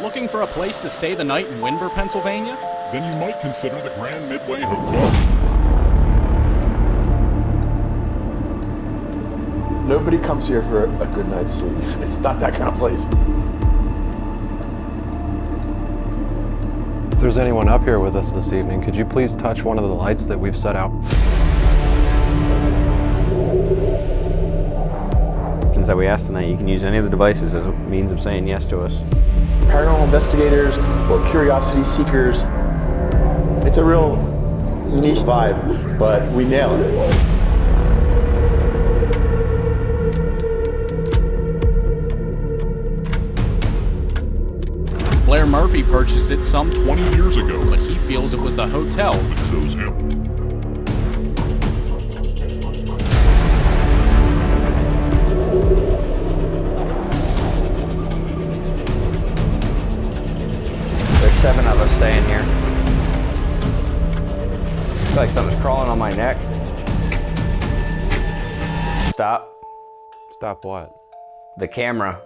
Looking for a place to stay the night in Windber, Pennsylvania? Then you might consider the Grand Midway Hotel. Nobody comes here for a good night's sleep. It's not that kind of place. If there's anyone up here with us this evening, could you please touch one of the lights that we've set out? Since that we asked tonight, you can use any of the devices as a means of saying yes to us. Paranormal investigators or curiosity seekers. It's a real niche vibe, but we nailed it. Blair Murphy purchased it some 20 years ago. but he feels it was the hotel. That chose him. There's 7 of us staying here. I feel like something's crawling on my neck. Stop. Stop what? The camera.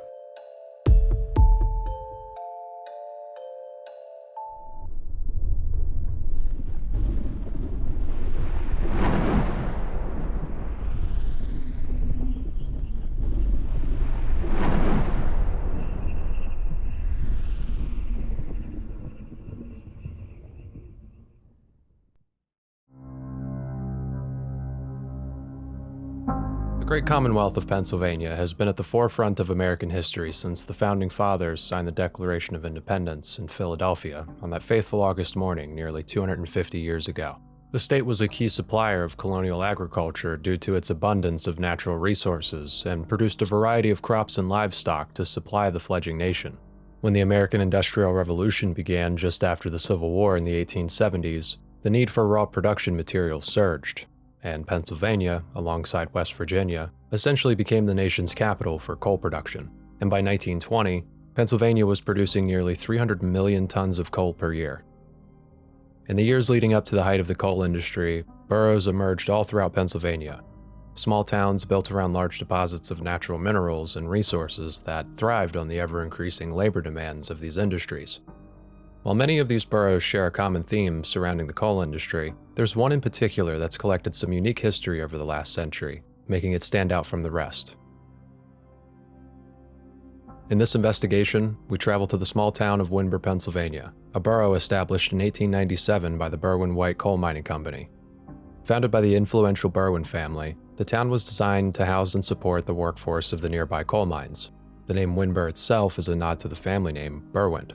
The great Commonwealth of Pennsylvania has been at the forefront of American history since the Founding Fathers signed the Declaration of Independence in Philadelphia on that fateful August morning nearly 250 years ago. The state was a key supplier of colonial agriculture due to its abundance of natural resources and produced a variety of crops and livestock to supply the fledgling nation. When the American Industrial Revolution began just after the Civil War in the 1870s, the need for raw production materials surged, and Pennsylvania, alongside West Virginia, essentially became the nation's capital for coal production. And by 1920, Pennsylvania was producing nearly 300 million tons of coal per year. In the years leading up to the height of the coal industry, boroughs emerged all throughout Pennsylvania. Small towns built around large deposits of natural minerals and resources that thrived on the ever-increasing labor demands of these industries. While many of these boroughs share a common theme surrounding the coal industry, there's one in particular that's collected some unique history over the last century, making it stand out from the rest. In this investigation, we travel to the small town of Windber, Pennsylvania, a borough established in 1897 by the Berwyn-White Coal Mining Company. Founded by the influential Berwyn family, the town was designed to house and support the workforce of the nearby coal mines. The name Windber itself is a nod to the family name, Berwind.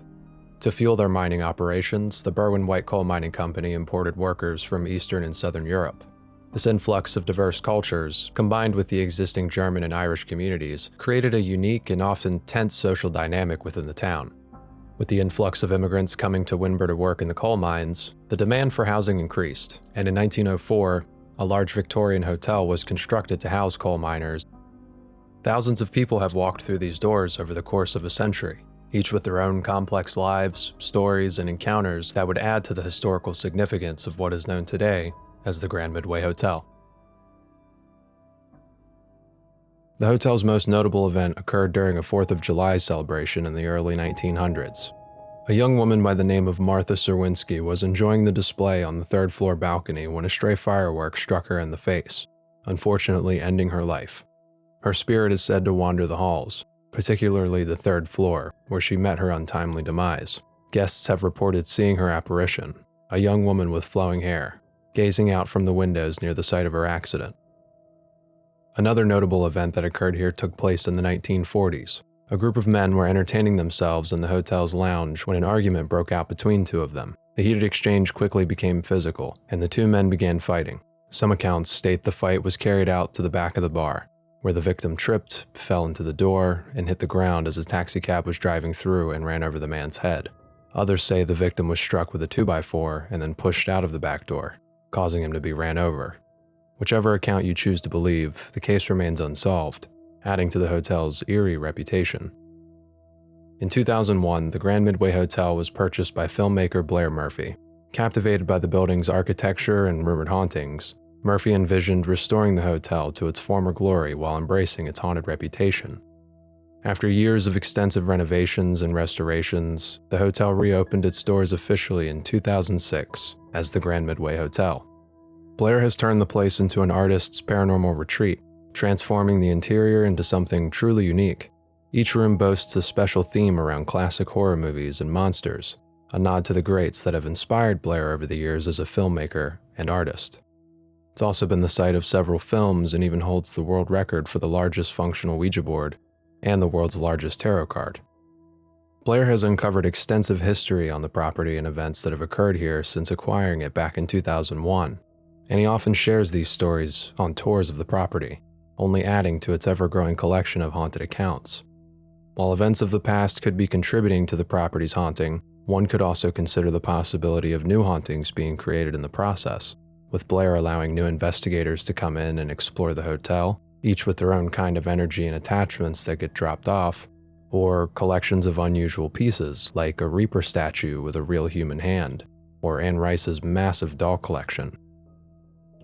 To fuel their mining operations, the Berwyn-White Coal Mining Company imported workers from Eastern and Southern Europe. This influx of diverse cultures, combined with the existing German and Irish communities, created a unique and often tense social dynamic within the town. With the influx of immigrants coming to Windber to work in the coal mines, the demand for housing increased, and in 1904, a large Victorian hotel was constructed to house coal miners. Thousands of people have walked through these doors over the course of a century, each with their own complex lives, stories, and encounters that would add to the historical significance of what is known today as the Grand Midway Hotel. The hotel's most notable event occurred during a 4th of July celebration in the early 1900s. A young woman by the name of Martha Serwinski was enjoying the display on the 3rd floor balcony when a stray firework struck her in the face, unfortunately ending her life. Her spirit is said to wander the halls, particularly the 3rd floor, where she met her untimely demise. Guests have reported seeing her apparition, a young woman with flowing hair, gazing out from the windows near the site of her accident. Another notable event that occurred here took place in the 1940s. A group of men were entertaining themselves in the hotel's lounge when an argument broke out between 2 of them. The heated exchange quickly became physical, and the 2 men began fighting. Some accounts state the fight was carried out to the back of the bar, where the victim tripped, fell into the door, and hit the ground as a taxicab was driving through and ran over the man's head. Others say the victim was struck with a 2x4 and then pushed out of the back door, causing him to be ran over. Whichever account you choose to believe, the case remains unsolved, adding to the hotel's eerie reputation. In 2001, the Grand Midway Hotel was purchased by filmmaker Blair Murphy. Captivated by the building's architecture and rumored hauntings, Murphy envisioned restoring the hotel to its former glory while embracing its haunted reputation. After years of extensive renovations and restorations, the hotel reopened its doors officially in 2006 as the Grand Midway Hotel. Blair has turned the place into an artist's paranormal retreat, transforming the interior into something truly unique. Each room boasts a special theme around classic horror movies and monsters, a nod to the greats that have inspired Blair over the years as a filmmaker and artist. It's also been the site of several films and even holds the world record for the largest functional Ouija board and the world's largest tarot card. Blair has uncovered extensive history on the property and events that have occurred here since acquiring it back in 2001, and he often shares these stories on tours of the property, only adding to its ever-growing collection of haunted accounts. While events of the past could be contributing to the property's haunting, one could also consider the possibility of new hauntings being created in the process, with Blair allowing new investigators to come in and explore the hotel, each with their own kind of energy and attachments that get dropped off, or collections of unusual pieces like a Reaper statue with a real human hand, or Anne Rice's massive doll collection.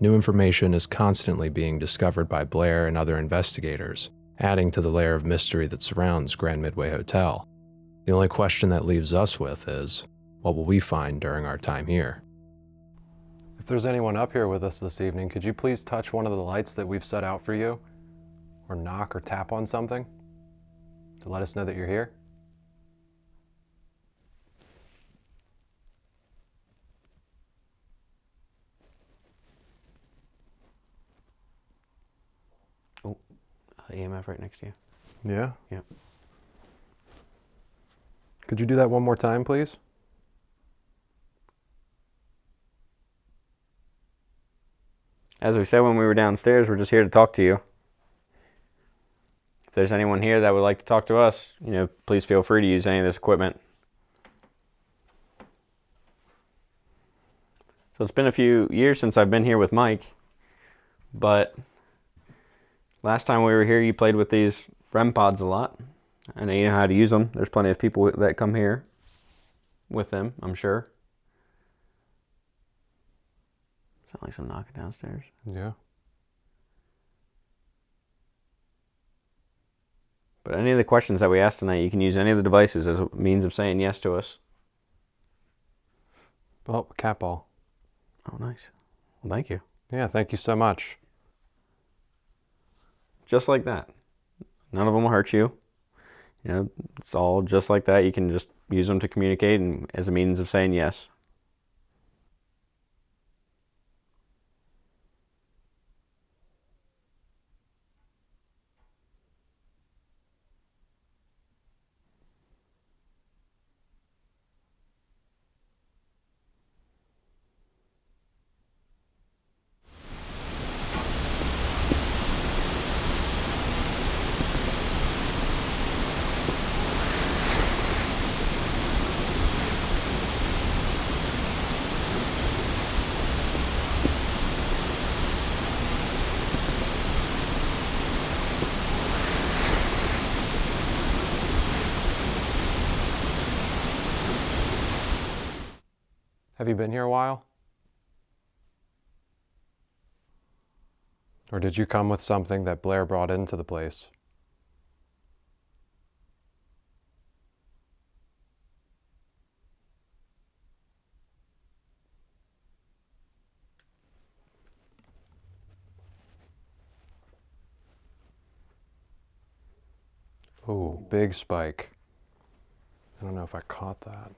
New information is constantly being discovered by Blair and other investigators, adding to the layer of mystery that surrounds Grand Midway Hotel. The only question that leaves us with is, what will we find during our time here? If there's anyone up here with us this evening, could you please touch one of the lights that we've set out for you? Or knock or tap on something to let us know that you're here? Oh, EMF right next to you. Yeah? Yep. Could you do that one more time, please? As we said when we were downstairs, we're just here to talk to you. If there's anyone here that would like to talk to us, please feel free to use any of this equipment. So it's been a few years since I've been here with Mike, but last time we were here, you played with these REM pods a lot. I know you know how to use them. There's plenty of people that come here with them, I'm sure. Sound like some knocking downstairs. Yeah. But any of the questions that we asked tonight, you can use any of the devices as a means of saying yes to us. Oh, cat ball. Oh, nice. Well, thank you. Yeah, thank you so much. Just like that. None of them will hurt you. It's all just like that. You can just use them to communicate and as a means of saying yes. Have you been here a while? Or did you come with something that Blair brought into the place? Ooh, big spike. I don't know if I caught that.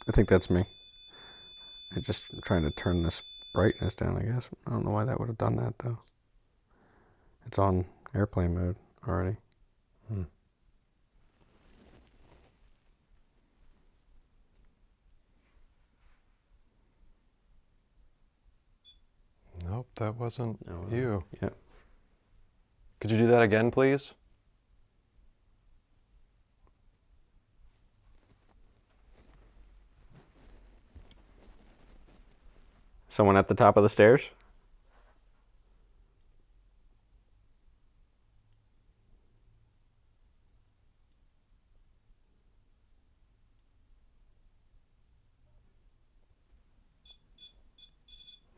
I think that's me. I'm just trying to turn this brightness down, I guess. I don't know why that would have done that, though. It's on airplane mode already. Nope, that wasn't No, you. Yeah. Could you do that again, please? Someone at the top of the stairs?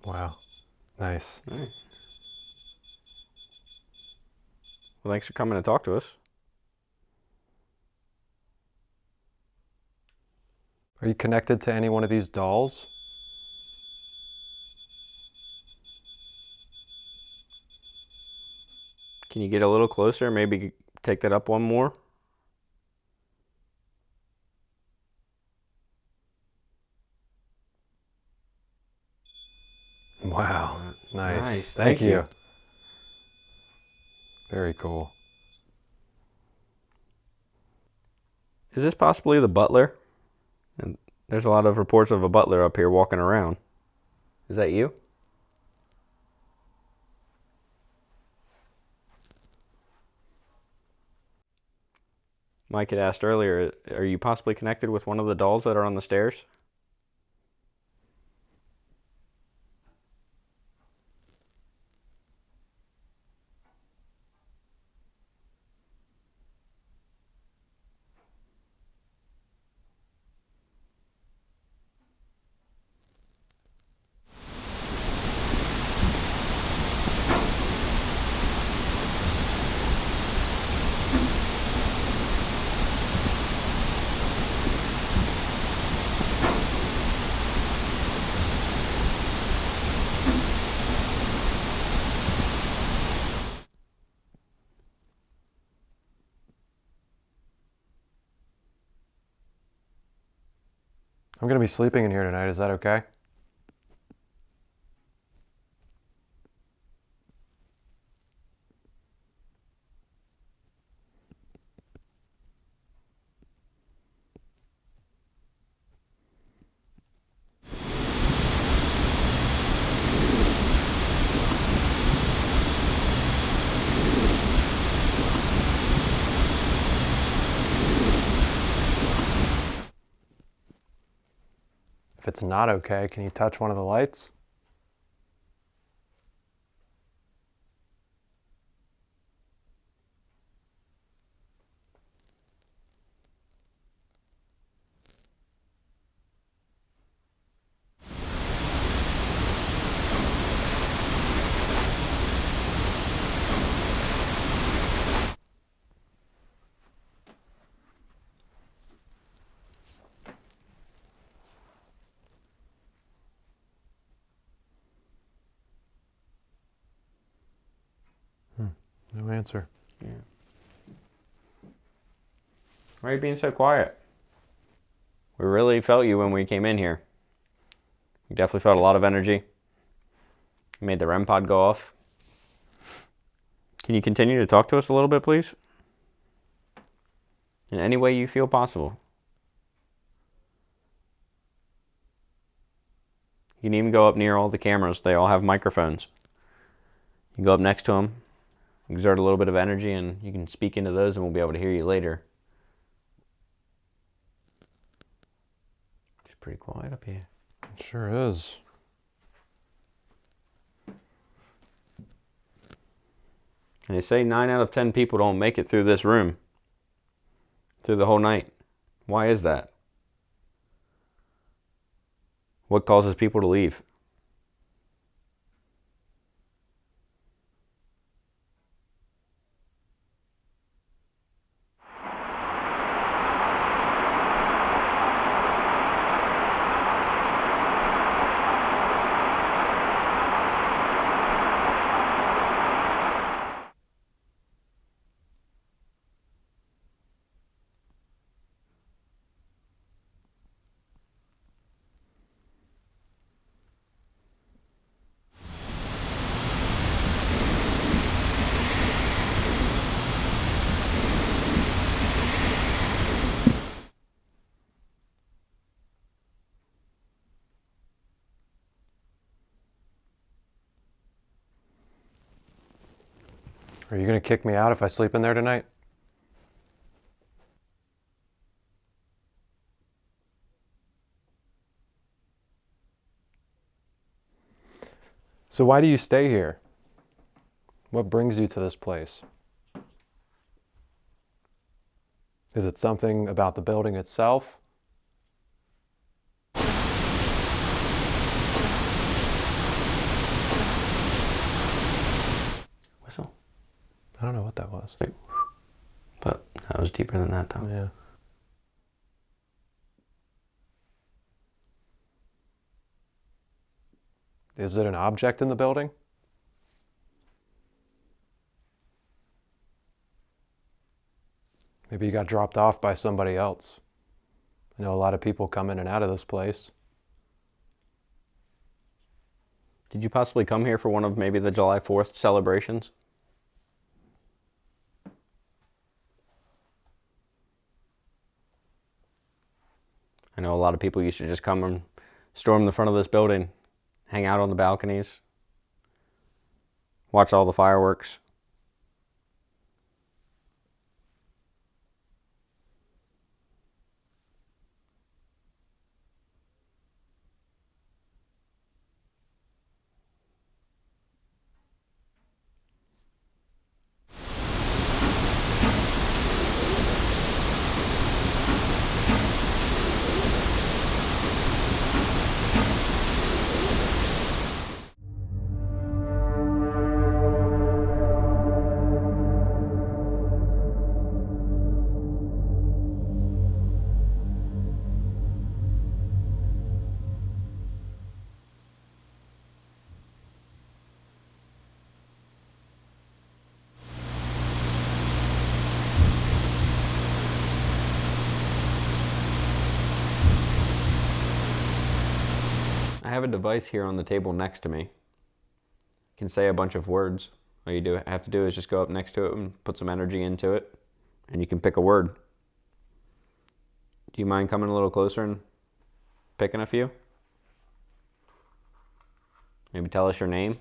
Wow. Nice. Well, thanks for coming to talk to us. Are you connected to any one of these dolls? Can you get a little closer? Maybe take that up one more? Wow. Nice. Nice. Thank Thank you. you. Very cool. Is this possibly the butler? And there's a lot of reports of a butler up here walking around. Is that you? Mike had asked earlier, are you possibly connected with one of the dolls that are on the stairs? I'm going to be sleeping in here tonight. Is that okay? If it's not okay, can you touch one of the lights? No answer. Yeah. Why are you being so quiet? We really felt you when we came in here. We definitely felt a lot of energy. You made the REM pod go off. Can you continue to talk to us a little bit, please? In any way you feel possible. You can even go up near all the cameras. They all have microphones. You can go up next to them, exert a little bit of energy, and you can speak into those and we'll be able to hear you later. It's pretty quiet up here. It sure is. And they say 9 out of 10 people don't make it through this room, through the whole night. Why is that? What causes people to leave? Are you going to kick me out if I sleep in there tonight? So why do you stay here? What brings you to this place? Is it something about the building itself? I don't know what that was. But that was deeper than that, though. Yeah. Is it an object in the building? Maybe you got dropped off by somebody else. I know a lot of people come in and out of this place. Did you possibly come here for one of maybe the July 4th celebrations? I know a lot of people used to just come and storm the front of this building, hang out on the balconies, watch all the fireworks. I have a device here on the table next to me. It can say a bunch of words. All you have to do is just go up next to it and put some energy into it, and you can pick a word. Do you mind coming a little closer and picking a few? Maybe tell us your name.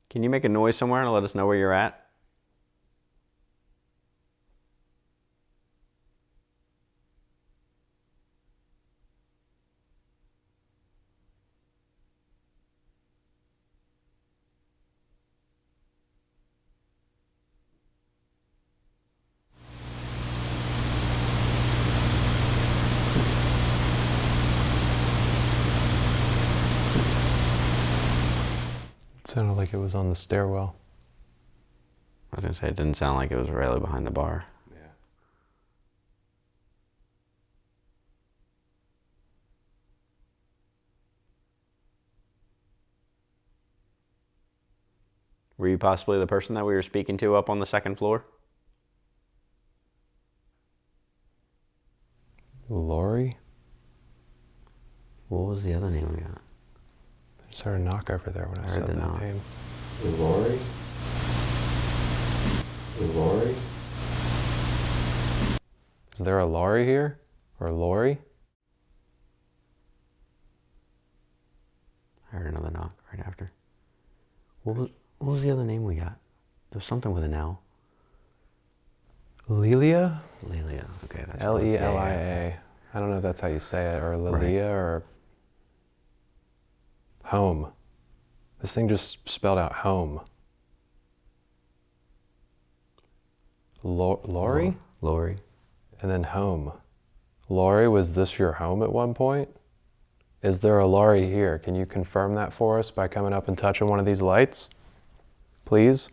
Can you make a noise somewhere and let us know where you're at? It sounded like it was on the stairwell. I was going to say, it didn't sound like it was really behind the bar. Yeah. Were you possibly the person that we were speaking to up on the second floor? Lori? What was the other name we got? I just heard a knock over there when I heard said the that knock. name. Lori? Lori? Is there a Laurie here? Or Lori? I heard another knock right after. What was the other name we got? There was something with an L. Lelia? Lelia. Okay, that's Lelia. I don't know if that's how you say it, or Lilia, or home. This thing just spelled out home. Lori? Lori. And then home. Lori, was this your home at one point? Is there a Lori here? Can you confirm that for us by coming up and touching one of these lights? Please?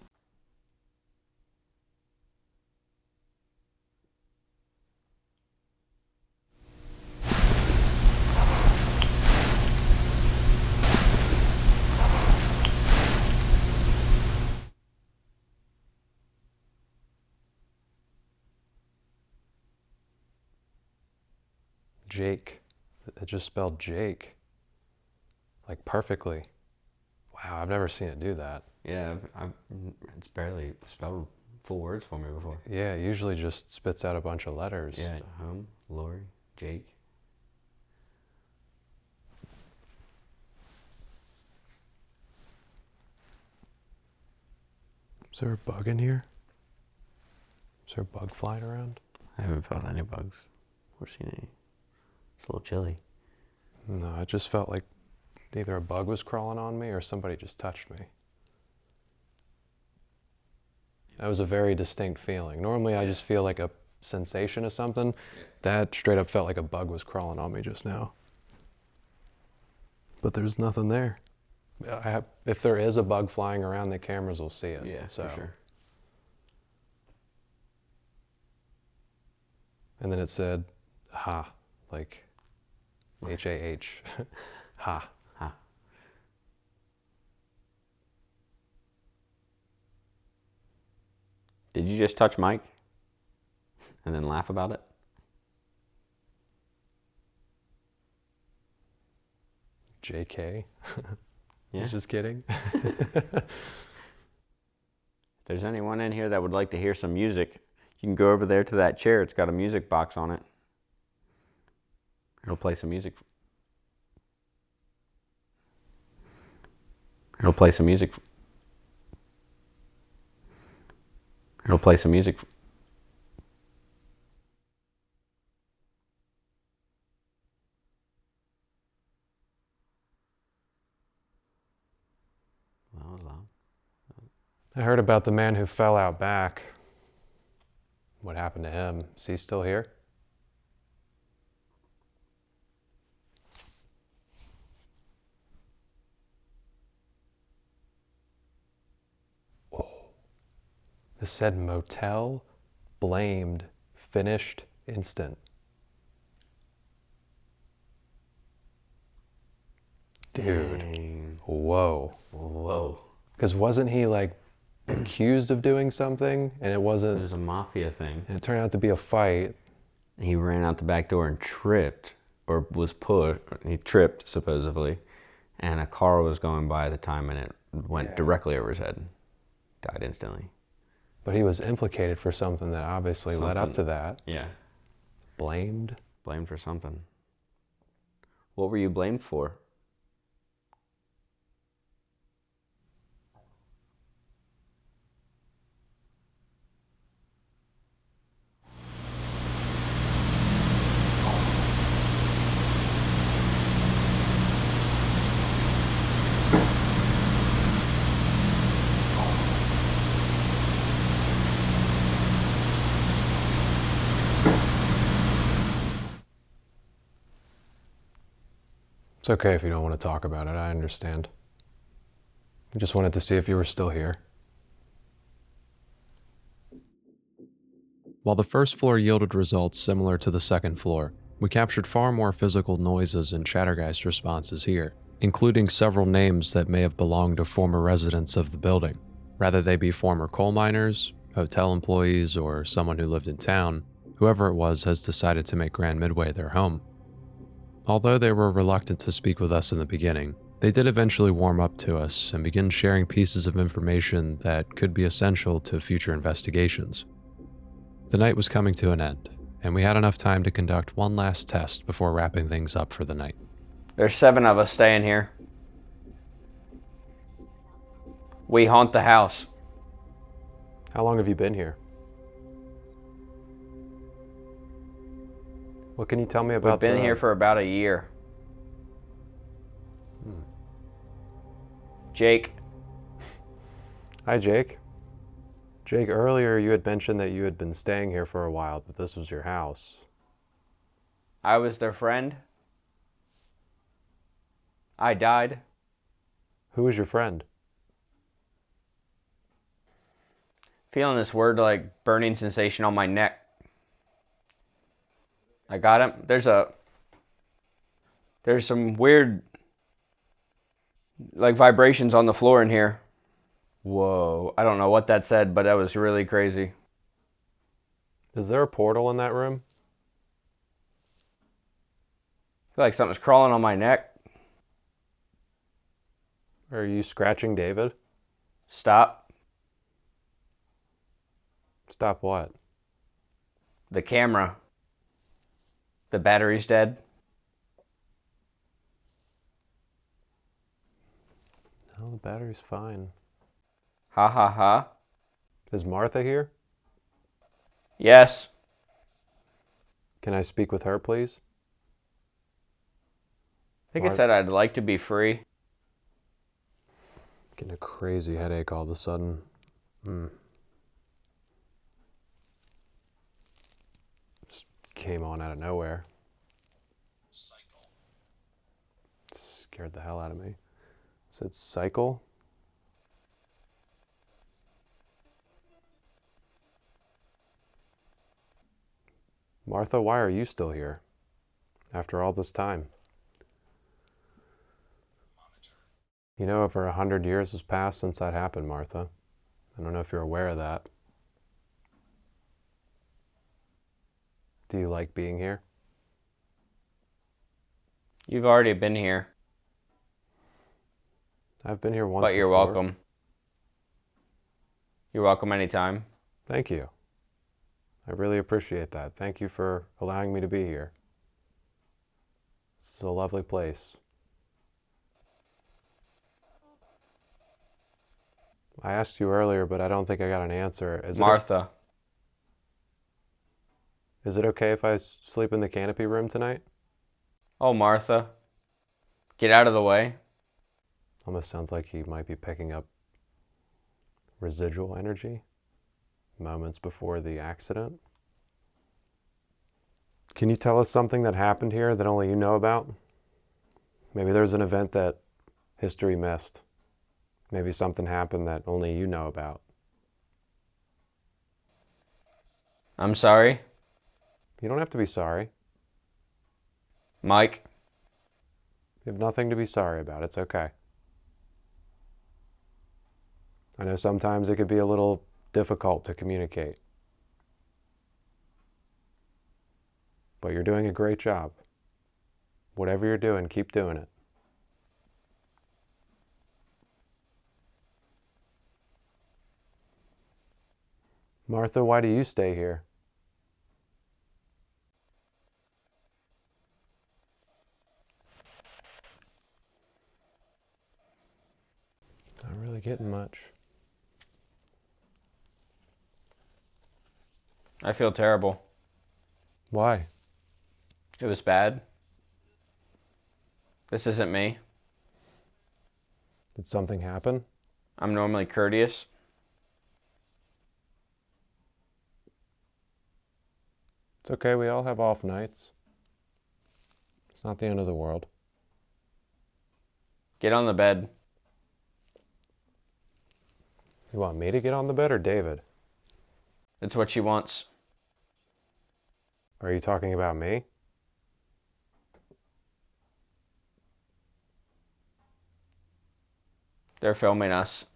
Jake. It just spelled Jake. Like perfectly. Wow, I've never seen it do that. Yeah, it's barely spelled full words for me before. Yeah, it usually just spits out a bunch of letters. Yeah, home, Lori, Jake. Is there a bug in here? Is there a bug flying around? I haven't felt any bugs or seen any. It's a little chilly. No, it just felt like either a bug was crawling on me or somebody just touched me. That was a very distinct feeling. Normally I just feel like a sensation of something. That straight up felt like a bug was crawling on me just now. But there's nothing there. If there is a bug flying around, the cameras will see it. Yeah, so. for sure. And then it said, ha, like H-A-H, ha. Ha. Did you just touch Mike and then laugh about it? JK. Yeah. Just kidding. If there's anyone in here that would like to hear some music, you can go over there to that chair. It's got a music box on it. It'll play some music. It'll play some music. It'll play some music. That was loud. I heard about the man who fell out back. What happened to him? Is he still here? Oh. This said motel, blamed, finished, instant. Dude. Dang. Whoa. Whoa. Because wasn't he like accused of doing something and it wasn't, It was a mafia thing. and it turned out to be a fight? He ran out the back door and tripped, or was put, he tripped supposedly, and a car was going by at the time and it went directly over his head. Died instantly. But he was implicated for something that obviously led up to Something. that. Yeah. Blamed? Blamed for something. What were you blamed for? It's okay if you don't want to talk about it, I understand. I just wanted to see if you were still here. While the first floor yielded results similar to the second floor, we captured far more physical noises and chattergeist responses here, including several names that may have belonged to former residents of the building. Rather they be former coal miners, hotel employees, or someone who lived in town, whoever it was has decided to make Grand Midway their home. Although they were reluctant to speak with us in the beginning, they did eventually warm up to us and begin sharing pieces of information that could be essential to future investigations. The night was coming to an end, and we had enough time to conduct one last test before wrapping things up for the night. There's 7 of us staying here. We haunt the house. How long have you been here? What can you tell me about We've been here for about a year. Jake. Hi, Jake. Jake, earlier you had mentioned that you had been staying here for a while, that this was your house. I was their friend. I died. Who was your friend? Feeling this word like burning sensation on my neck. I got him. There's some weird like vibrations on the floor in here. Whoa. I don't know what that said, but that was really crazy. Is there a portal in that room? I feel like something's crawling on my neck. Are you scratching David? Stop. Stop what? The camera. The battery's dead. No, the battery's fine. Ha ha ha. Is Martha here? Yes. Can I speak with her, please? I think I said I'd like to be free. Getting a crazy headache all of a sudden. came on out of nowhere. It scared the hell out of me. It said cycle. Martha, why are you still here after all this time? You know, over 100 years has passed since that happened, Martha. I don't know if you're aware of that. Do you like being here? You've already been here. I've been here once But you're before. welcome. You're welcome anytime. Thank you. I really appreciate that. Thank you for allowing me to be here. This is a lovely place. I asked you earlier, but I don't think I got an answer. Martha. Is it okay if I sleep in the canopy room tonight? Oh, Martha. Get out of the way. Almost sounds like he might be picking up residual energy moments before the accident. Can you tell us something that happened here that only you know about? Maybe there's an event that history missed. Maybe something happened that only you know about. I'm sorry. You don't have to be sorry. Mike. You have nothing to be sorry about. It's okay. I know sometimes it could be a little difficult to communicate. But you're doing a great job. Whatever you're doing, keep doing it. Martha, why do you stay here? Not really getting much. I feel terrible. Why? It was bad. This isn't me. Did something happen? I'm normally courteous. It's okay, we all have off nights. It's not the end of the world. Get on the bed. You want me to get on the bed or David? It's what she wants. Are you talking about me? They're filming us.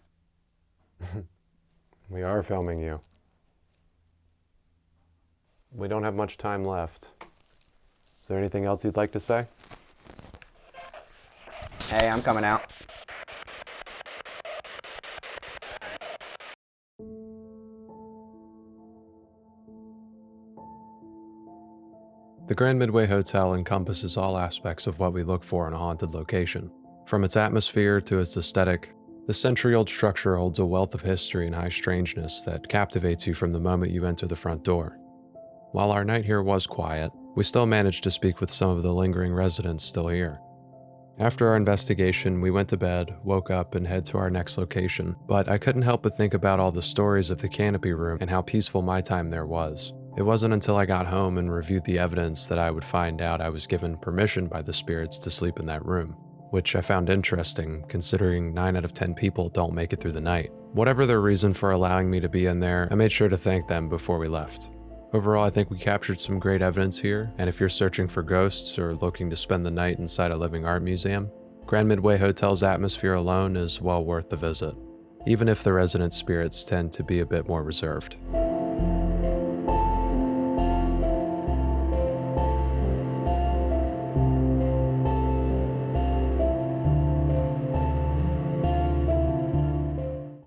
We are filming you. We don't have much time left. Is there anything else you'd like to say? Hey, I'm coming out. The Grand Midway Hotel encompasses all aspects of what we look for in a haunted location. From its atmosphere to its aesthetic, the century-old structure holds a wealth of history and high strangeness that captivates you from the moment you enter the front door. While our night here was quiet, we still managed to speak with some of the lingering residents still here. After our investigation, we went to bed, woke up, and head to our next location, but I couldn't help but think about all the stories of the canopy room and how peaceful my time there was. It wasn't until I got home and reviewed the evidence that I would find out I was given permission by the spirits to sleep in that room, which I found interesting considering 9 out of 10 people don't make it through the night. Whatever their reason for allowing me to be in there, I made sure to thank them before we left. Overall, I think we captured some great evidence here, and if you're searching for ghosts or looking to spend the night inside a living art museum, Grand Midway Hotel's atmosphere alone is well worth the visit, even if the resident spirits tend to be a bit more reserved.